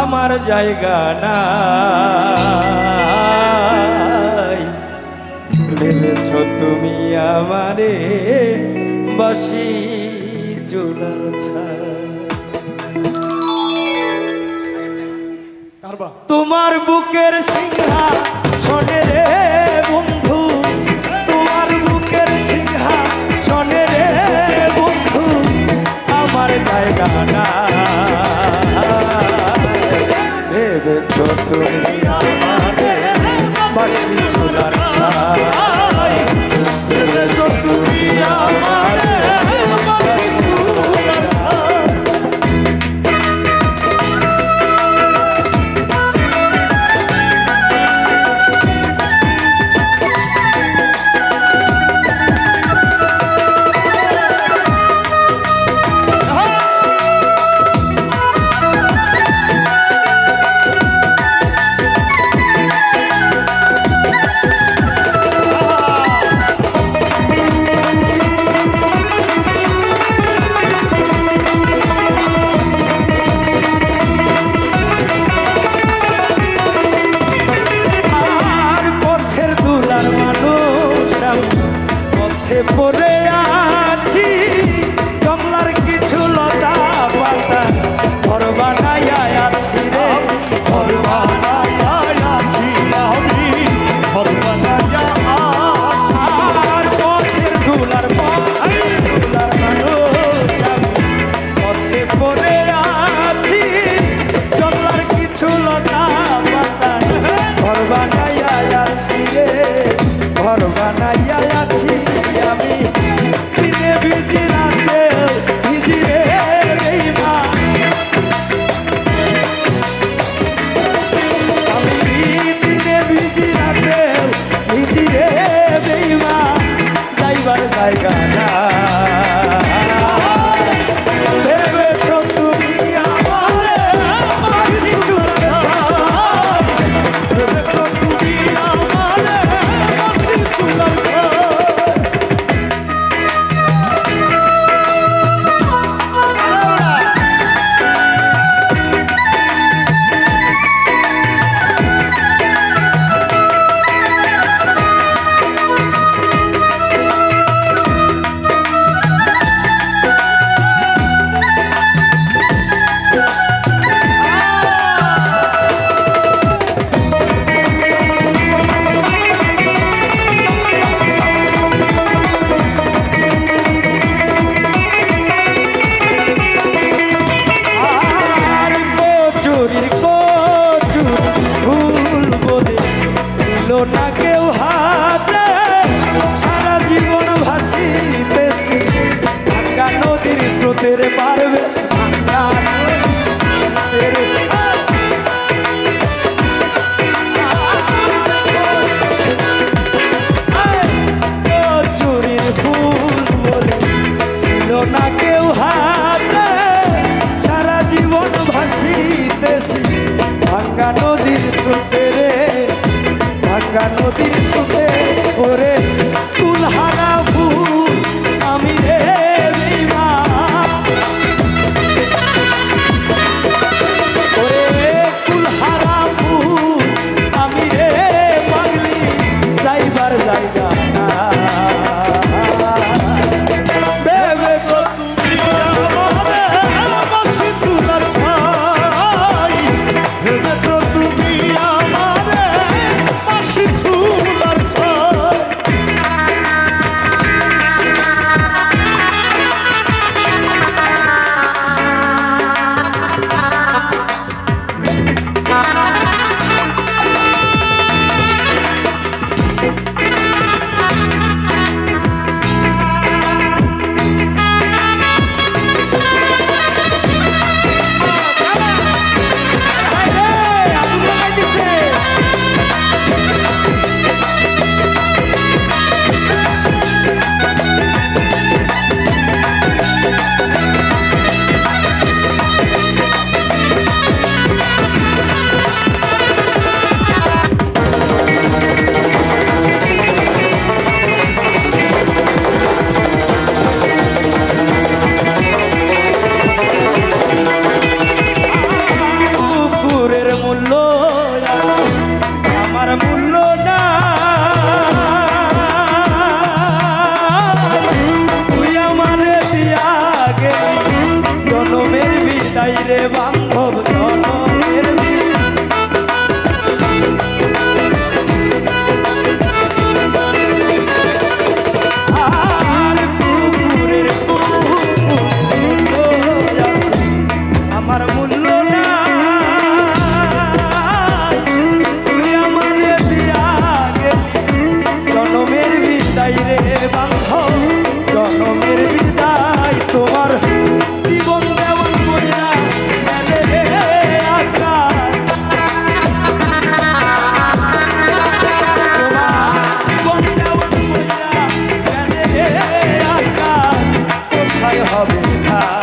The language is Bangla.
আমার জায়গা নাই। ভেবেছ তুমি আমারে বাসি চুলার ছাই। তোমার বুকের সিংহাসনে রে বন্ধু, তোমার বুকের সিংহাসনে রে বন্ধু আমার জায়গা নাই। ভেবেছ তুমি আমারে বাসি চুলার ছাই। ভেবেছ তুমি আমারে বাসি চুলার ছাই। পরে আছি কমলার কিছু লতা পাতা ঘর বানাইয়া আছি রে, ঘর বানাইয়া আছি আমি, ঘর বানাইয়া আছি। আর পথের ধুলার মানুষ আমি পথে পরে আছি কমলার কিছু লতা পাতা ঘর বানাইয়া আছি রে, ঘর বানাইয়া আছি আমি। দিনে ভিজি রাতে ভিজি রে বেঈমান, আমি দিনে ভিজি রাতে ভিজি রে বেঈমান যাইবার জায়গা না। ভেবেছ তুমি আমারে বাসি চুলার ছাই। ভেবেছ তুমি আমারে বাসি চুলার ছাই। না কেউ হাতে সারা জীবন ভাসিতেছি ভাঙ্গা নদীর স্রোতের পারবে ভাঙ্গা চুরির ফুল বলে দিল না কেউ হাতে সারা জীবন ভাসিতেছি ভাঙ্গা নদীর স্রোতের ভাঙ্গা নদীর স্রোতে ওরে কুলহারা ফুল আমি রে বেঈমান। হবে না